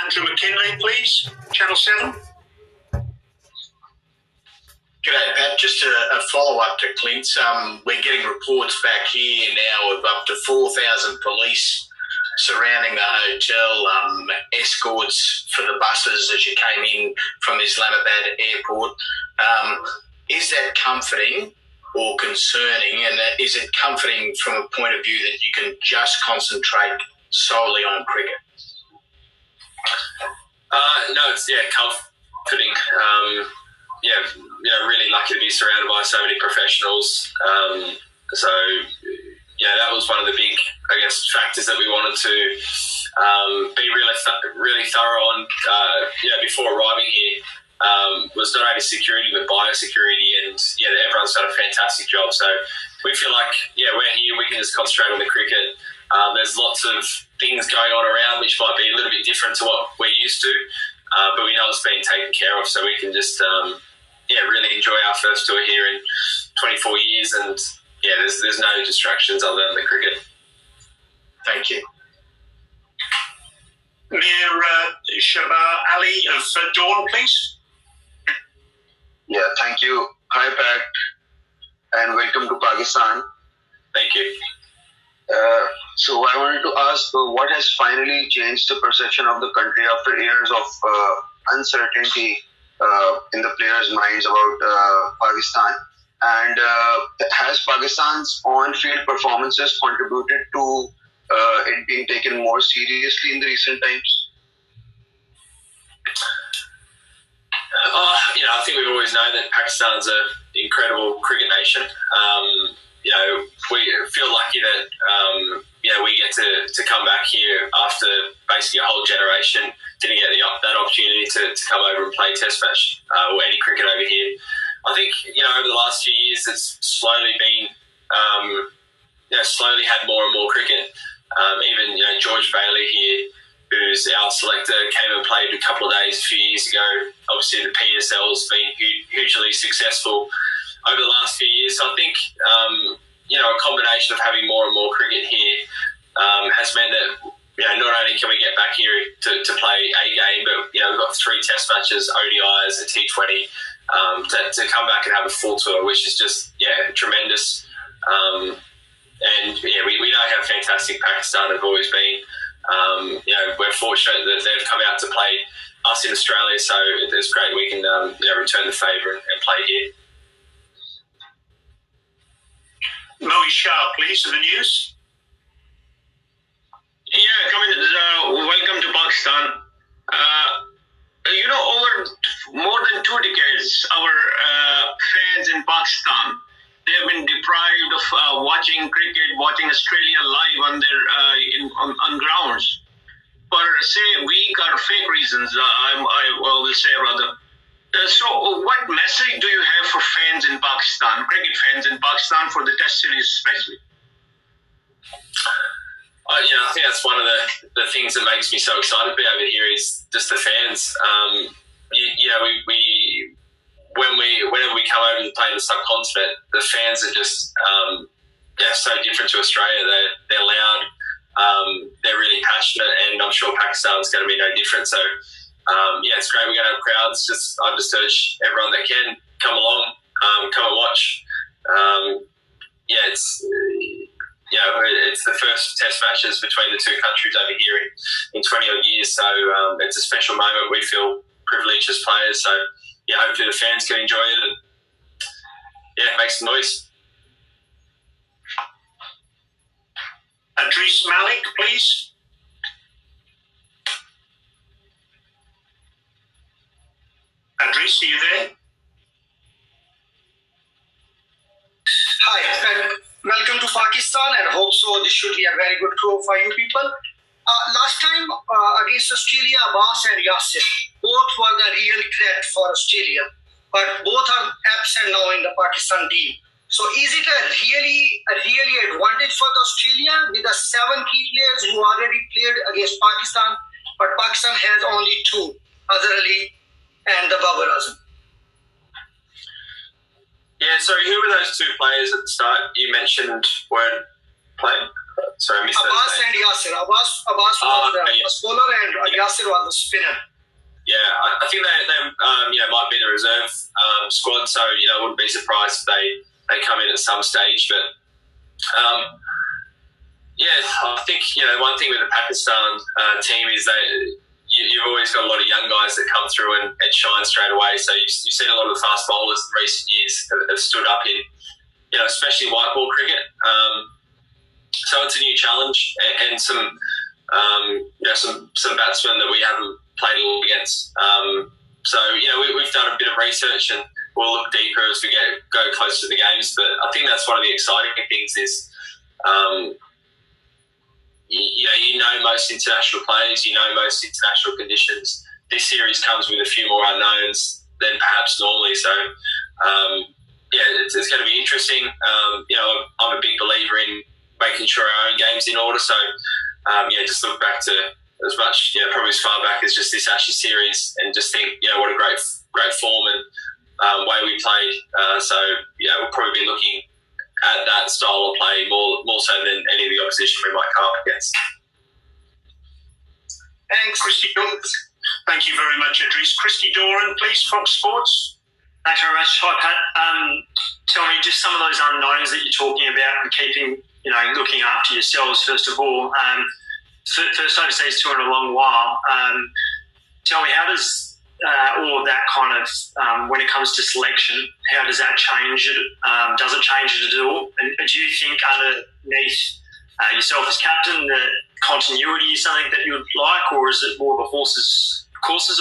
Andrew McKinley, please, Channel 7. G'day, Pat. Just a follow-up to Clint's. We're getting reports back here now of up to 4,000 police surrounding the hotel, escorts for the buses as you came in from Islamabad airport. Is that comforting or concerning? And is it comforting from a point of view that you can just concentrate solely on cricket? No, it's comforting. Really lucky to be surrounded by so many professionals. That was one of the big, factors that we wanted to be really thorough on. Before arriving here, was not only security but biosecurity, and everyone's done a fantastic job. So we feel like we're here, we can just concentrate on the cricket. There's lots of things going on around which might be a little bit different to what we're used to, but we know it's being taken care of, so we can just really enjoy our first tour here in 24 years, and there's no distractions other than the cricket. Thank you. Mir Shabar Ali of Dawn, please. Yeah, thank you. Hi, Pat, and welcome to Pakistan. Thank you. So I wanted to ask, what has finally changed the perception of the country after years of uncertainty in the players' minds about Pakistan? And has Pakistan's on-field performances contributed to it being taken more seriously in the recent times? I think we've always known that Pakistan's an incredible cricket nation. We feel lucky that we get to come back here after basically a whole generation didn't get that opportunity to come over and play Test match or any cricket over here. I think over the last few years it's slowly been slowly had more and more cricket. Even George Bailey here, who's our selector, came and played a couple of days a few years ago. Obviously the PSL's been hugely successful over the last few years. So I think a combination of having more and more cricket here has meant that not only can we get back here to play a game, but we've got 3 Test matches, ODIs, a T20, to come back and have a full tour, which is just tremendous. We know how fantastic Pakistan have always been. We're fortunate that they've come out to play us in Australia, so it's great we can return the favour and play here. Moe Shah, please, for the news. Yeah, welcome to Pakistan. Over more than 2 decades, our fans in Pakistan, they have been deprived of watching cricket, watching Australia live on their on grounds for say weak or fake reasons. I will say rather. So, what message do you have for fans in Pakistan, cricket fans in Pakistan, for the Test series especially? I think that's one of the things that makes me so excited to be over here is just the fans. Whenever we come over to play in the subcontinent, the fans are just so different to Australia. They're loud, they're really passionate, and I'm sure Pakistan's going to be no different. So it's great. We're going to have crowds. I just urge everyone that can come along, come and watch. It's the first Test matches between the 2 countries over here in 20 odd years. So it's a special moment. We feel privileged as players. So hopefully the fans can enjoy it and make some noise. Adris Malik, please. Adris, are you there? Hi, welcome to Pakistan, and hope so this should be a very good tour for you people. Last time against Australia, Abbas and Yasir, both were the real threat for Australia, but both are absent now in the Pakistan team. So is it a really advantage for the Australia with the 7 key players who already played against Pakistan, but Pakistan has only 2, Azhar Ali and the Babar Azam? Yeah, so who were those 2 players at the start you mentioned weren't playing? Sorry, I missed that. Abbas and Yasser. Abbas was the bowler and Yasser was the spinner. Yeah, I think they might be in a reserve squad, so I wouldn't be surprised if they come in at some stage. But I think one thing with the Pakistan team is that you've always got a lot of young guys that come through and shine straight away. So you've seen a lot of the fast bowlers in recent years have stood up in especially white ball cricket. So it's a new challenge and some batsmen that we haven't played against. So we've done a bit of research and we'll look deeper as we go closer to the games. But I think that's one of the exciting things is, most international players, most international conditions. This series comes with a few more unknowns than perhaps normally. So, it's going to be interesting. I'm a big believer in making sure our own game's in order. So, just look back to as much, probably as far back as just this Ashes series and just think, what a great form and way we played. So, we'll probably be looking at that style of play more so than any of the opposition we might come up against. Thanks, Christy Doran. Thank you very much, Idris. Christy Doran, please, Fox Sports. Thanks very much. Hi, Pat. Tell me just some of those unknowns that you're talking about and keeping, looking after yourselves, first of all. First overseas tour in a long while. Tell me, how does all of that kind of, when it comes to selection, how does that change it? Does it change it at all? And do you think underneath yourself as captain that continuity is something that you would like, or is it more of a horses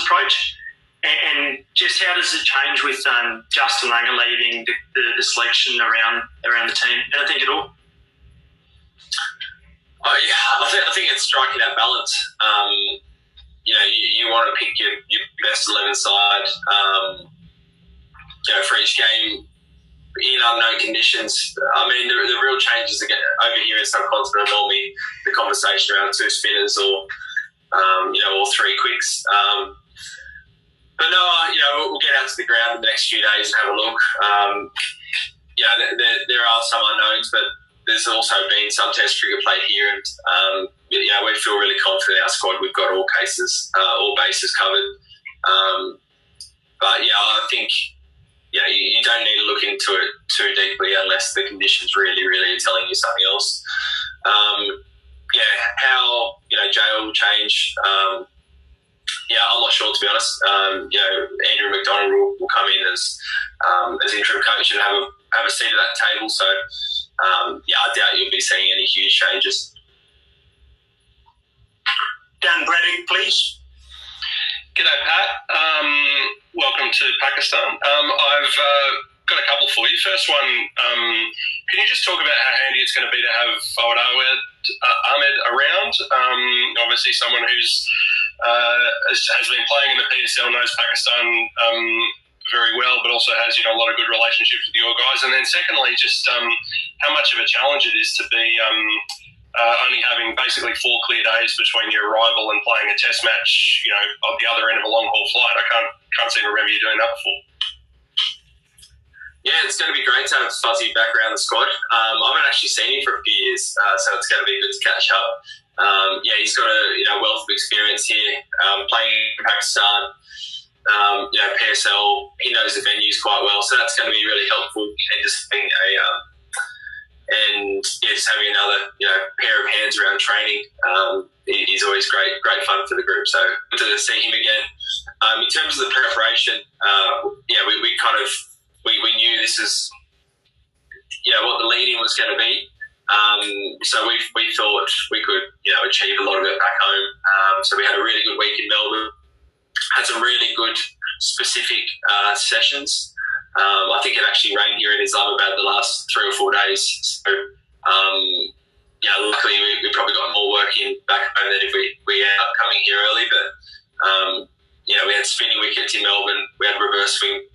approach? And just how does it change with Justin Langer leaving the selection around the team? Anything at all? I think it's striking that balance. You want to pick your best 11 side, for each game in unknown conditions. I mean, the real changes again over here in subcontinent are normally the conversation around two spinners or all three quicks. But no, we'll get out to the ground in the next few days and have a look. There are some unknowns, but there's also been some test cricket played here, and we feel really confident in our squad. We've got all bases covered. But I think you don't need to look into it too deeply unless the conditions really, really are telling you something else. How Jay will change. I'm not sure, to be honest. Andrew McDonald will come in as interim coach and have a seat at that table. So, I doubt you'll be seeing any huge changes. Dan Braddock, please. G'day, Pat. Welcome to Pakistan. I've got a couple for you. First one, can you just talk about how handy it's going to be to have Fawad Ahmed around? Obviously, someone who's has been playing in the PSL, knows Pakistan very well, but also has a lot of good relationships with your guys. And then secondly, just how much of a challenge it is to be only having basically 4 clear days between your arrival and playing a test match, at the other end of a long haul flight. I can't seem to remember you doing that before. Yeah, it's going to be great to have Fuzzy back around the squad. I haven't actually seen him for a few years, so it's going to be good to catch up. He's got a wealth of experience here, playing in Pakistan, PSL. He knows the venues quite well, so that's going to be really helpful. And just being just having another pair of hands around training is always great fun for the group. So good to see him again. In terms of the preparation, we knew this is what the lead-in was going to be. So we thought we could achieve a lot of it back home. So we had a really good week in Melbourne. Had some really good specific sessions. I think it actually rained here in Islamabad the last 3 or 4 days. So luckily we probably got more work in back home than if we ended up coming here early. But we had spinning wickets in Melbourne. We had reverse swing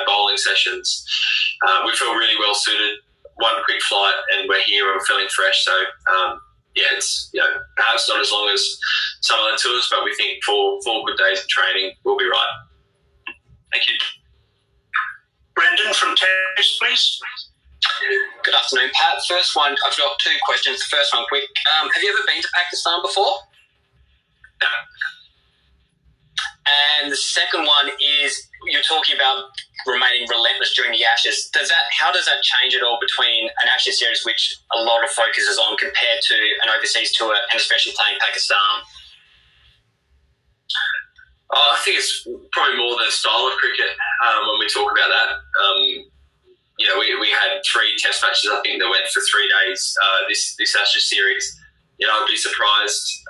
bowling sessions. We feel really well suited. One quick flight and we're here and feeling fresh. So it's perhaps not as long as some other tours, but we think 4 good days of training will be right. Thank you. Brendan from Thames, please. Good afternoon, Pat. First one, I've got two questions. The first one quick. Have you ever been to Pakistan before? No. And the second one is, you're talking about remaining relentless during the Ashes. How does that change at all between an Ashes series, which a lot of focus is on, compared to an overseas tour, and especially playing Pakistan? I think it's probably more the style of cricket when we talk about that. We had 3 test matches, I think, that went for 3 days this Ashes series. I'd be surprised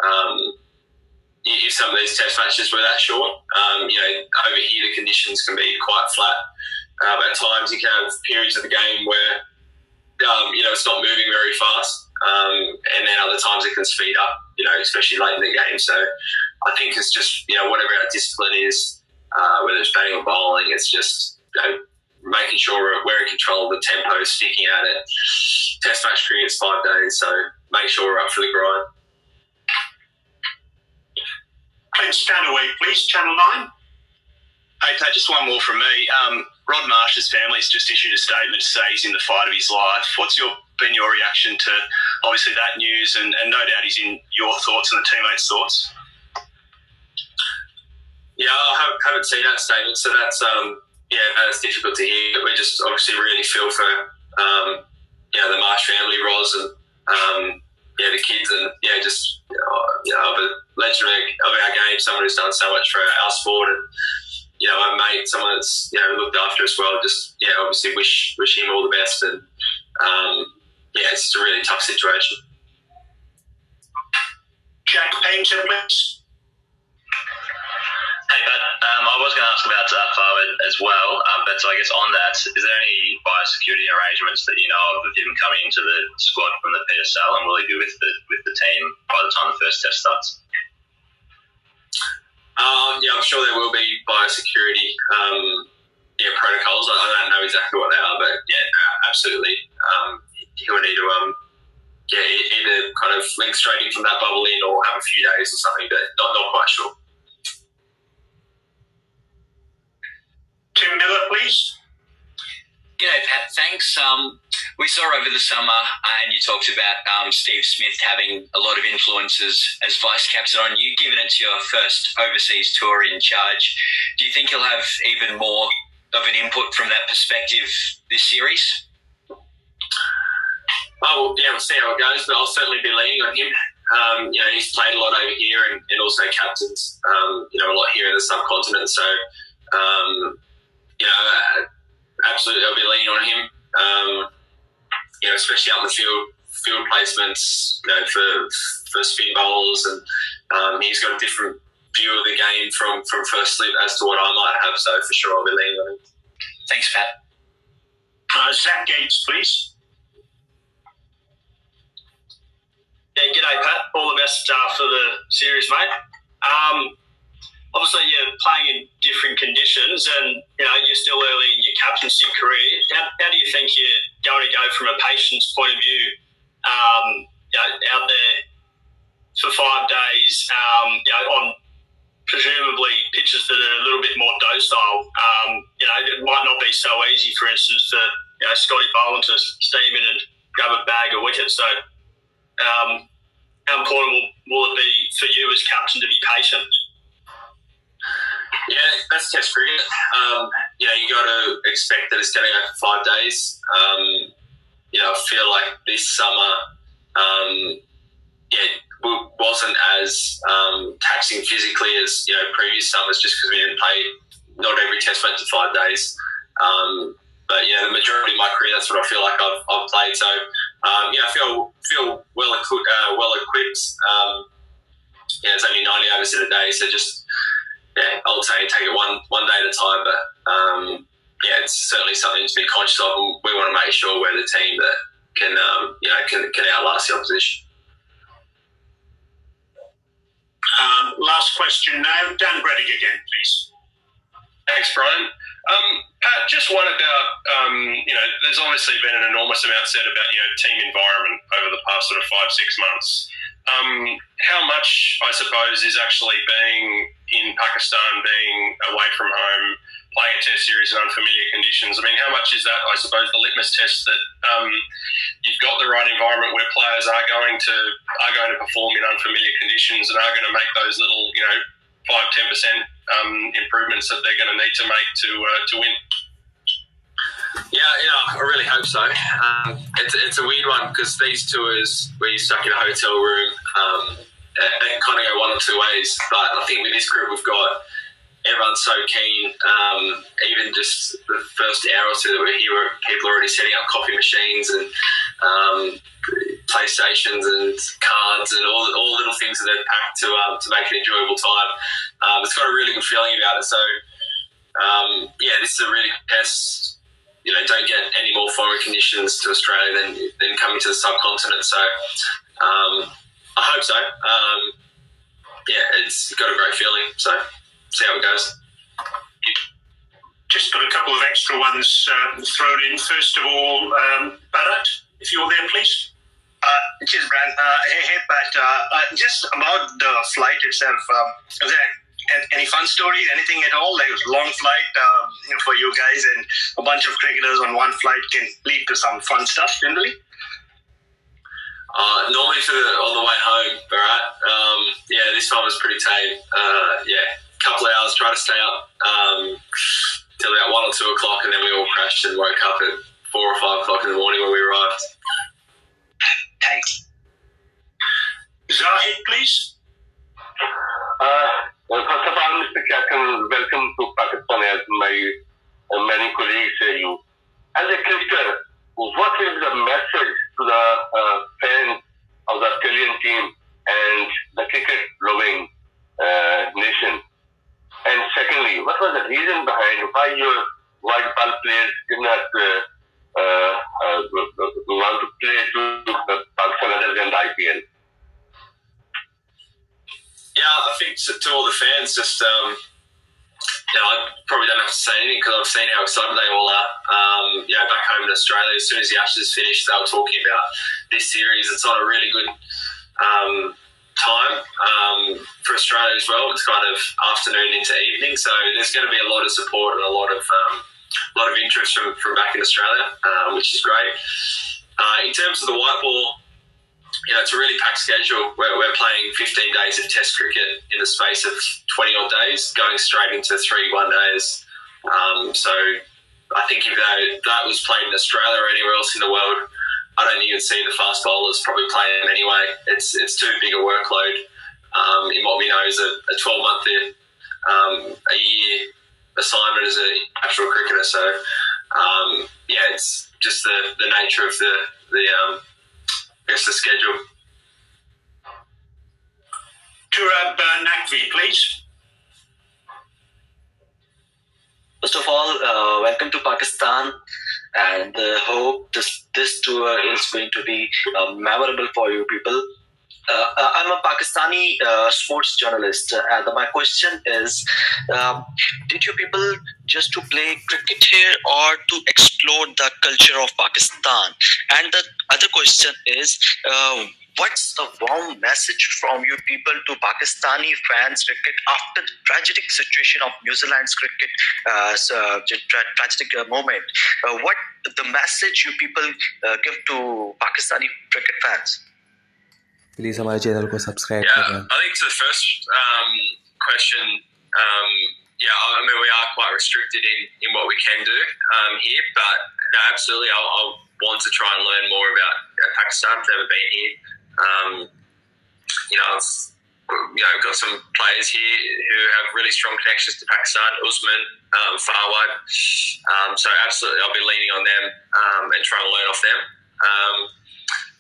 if some of these test matches were that short. Over here the conditions can be quite flat. At times you can have periods of the game where it's not moving very fast, and then other times it can speed up, especially late in the game. So I think it's just, whatever our discipline is, whether it's batting or bowling, it's just making sure we're in control of the tempo, sticking at it. Test match cricket's 5 days, so make sure we're up for the grind. Clint Stanaway, please, Channel 9. Hey, Pat, just one more from me. Rod Marsh's family's just issued a statement to say he's in the fight of his life. What's been your reaction to, obviously, that news? And no doubt he's in your thoughts and the teammates' thoughts. Yeah, I haven't seen that statement, so that's difficult to hear. We just obviously really feel for the Marsh family, Roz, and the kids, and just of a legend of our game, someone who's done so much for our sport, and our mate, someone that's looked after us well. Just obviously wish him all the best, and it's just a really tough situation. Jack Painter, please. Hey, Pat, I was going to ask about forward as well, but so I guess on that, is there any biosecurity arrangements that you know of him coming into the squad from the PSL, and will he be with the team by the time the first test starts? I'm sure there will be biosecurity protocols. I don't know exactly what they are, but absolutely. He'll need to either kind of link straight in from that bubble in, or have a few days or something, but not quite sure. Tim Miller, please. G'day, Pat. Thanks. We saw over the summer, and you talked about Steve Smith having a lot of influences as vice captain on you. Given it's your first overseas tour in charge, do you think you'll have even more of an input from that perspective this series? We'll see how it goes, but I'll certainly be leaning on him. He's played a lot over here, and also captains, a lot here in the subcontinent. So, absolutely, I'll be leaning on him. Especially out in the field placements, for spin bowls, and he's got a different view of the game from first slip as to what I might have. So for sure, I'll be leaning on him. Thanks, Pat. Zach Gates, please. Yeah, g'day, Pat. All the best for the series, mate. Obviously, you're playing in different conditions, and you're still early in your captaincy career. How do you think you're going to go from a patient's point of view, out there for 5 days, on presumably pitches that are a little bit more docile? It might not be so easy, for instance, for Scotty Boland to steam in and grab a bag of wickets. So, how important will it be for you as captain to be patient? Yeah, that's Test cricket. You got to expect that it's going to go for 5 days. I feel like this summer, wasn't as taxing physically as previous summers, just because we didn't play. Not every test went to 5 days. But the majority of my career, that's what I feel like I've played. So I feel well equipped. It's only 90 overs in a day, so just. I would say take it one day at a time, but it's certainly something to be conscious of. We want to make sure we're the team that can outlast the opposition. Last question now, Dan Breddick again, please. Thanks, Brian. Pat, just one about there's obviously been an enormous amount said about team environment over the past sort of 5-6 months. How much, I suppose, is actually being in Pakistan, being away from home, playing a test series in unfamiliar conditions? I mean, how much is that, I suppose, the litmus test that you've got the right environment where players are going to perform in unfamiliar conditions and are going to make those little 5-10% improvements that they're going to need to make to win. Yeah, I really hope so. It's a weird one because these tours where you're stuck in a hotel room, they kind of go one or two ways. But I think with this group, we've got everyone's so keen. Even just the first hour or two that we're here, people are already setting up coffee machines and PlayStations and cards and all little things that they've packed to make an enjoyable time. It's got a really good feeling about it. So, this is a really good test. Don't get any more foreign conditions to Australia than coming to the subcontinent. So, I hope so. It's got a great feeling. So, see how it goes. Just got a couple of extra ones thrown in. First of all, Bharat, if you're there, please. Cheers, Brian. Hey, Pat. Just about the flight itself, was there any fun stories, anything at all? Like, it was a long flight for you guys, and a bunch of cricketers on one flight can lead to some fun stuff generally. Normally on the way home, Bharat. This one was pretty tame. Couple of hours, try to stay up till about 1 or 2 o'clock, and then we all crashed and woke up at 4 or 5 o'clock in the morning when we arrived. Thanks. Zahid, please. First of all, Mr. Captain, welcome to Pakistan as my many colleagues say you. As a cricketer, what will be the message to the fans of the Australian team and the cricket-loving nation? And secondly, what was the reason behind why your white ball players did not want to play to Pakistan other than the IPL? I think to all the fans, just I probably don't have to say anything because I've seen how excited they all are. Back home in Australia, as soon as the Ashes finished, they were talking about this series. It's on a really good time for Australia as well. It's kind of afternoon into evening, so there's going to be a lot of support and a lot of interest from back in Australia, which is great. In terms of the white ball, it's a really packed schedule. We're playing 15 days of Test cricket in the space of 20 odd days, going straight into 3 one-days. So I think if that was played in Australia or anywhere else in the world, I don't think you'd see the fast bowlers probably play them anyway. It's too big a workload in what we know is a 12-month a year assignment as an actual cricketer. So it's just the nature of the schedule. Turab Naqvi, please. First of all, welcome to Pakistan, and hope this tour is going to be memorable for you people. I'm a Pakistani sports journalist. My question is, did you people just to play cricket here or to explore the culture of Pakistan? And the other question is, what's the warm message from you people to Pakistani fans cricket after the tragic situation of New Zealand's cricket, tragic moment? What the message you people give to Pakistani cricket fans? Please हमारे channel को subscribe करें. I think to the first question, we are quite restricted in what we can do here, but no, absolutely, I'll want to try and learn more about Pakistan. I've never been here. I've got some players here who have really strong connections to Pakistan, Usman, Fawad. So absolutely, I'll be leaning on them and trying to learn off them.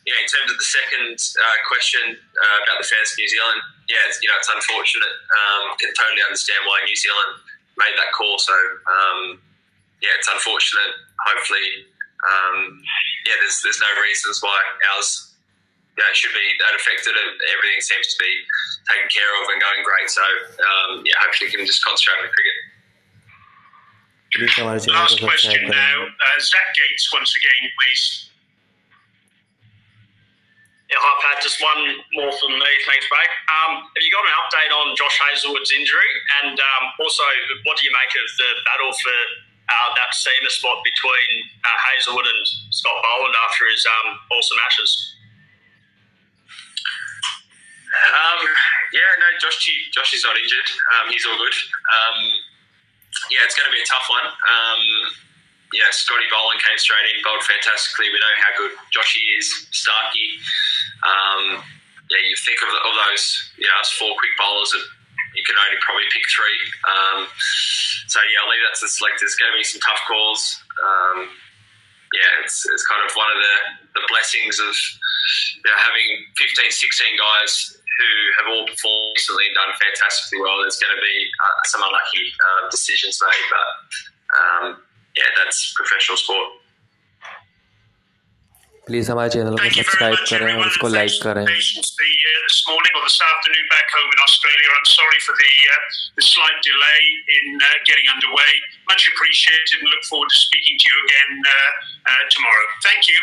In terms of the second question about the fans of New Zealand, it's unfortunate. Can totally understand why New Zealand made that call. So it's unfortunate. Hopefully, there's no reasons why ours should be that affected. Everything seems to be taken care of and going great. So hopefully, we can just concentrate on cricket. Last question now, Zach Gates once again, please. Hi, Pat. Just one more from me. Thanks, mate. Have you got an update on Josh Hazlewood's injury? And also, what do you make of the battle for that seamer spot between Hazelwood and Scott Boland after his awesome Ashes. Joshy's not injured. He's all good. It's going to be a tough one. Scotty Boland came straight in, bowled fantastically. We know how good Joshy is. Starkey. You think of those, us 4 quick bowlers that you can only probably pick 3. I'll leave that to the selectors. There's going to be some tough calls. It's kind of one of the blessings of having 15, 16 guys who have all performed recently and done fantastically well. There's going to be some unlucky decisions made, but that's professional sport. Please हमारे channel को subscribe करें और इसको like करें. This morning or this afternoon back home in Australia. I'm sorry for the slight delay in getting underway. Much appreciated and look forward to speaking to you again tomorrow. Thank you.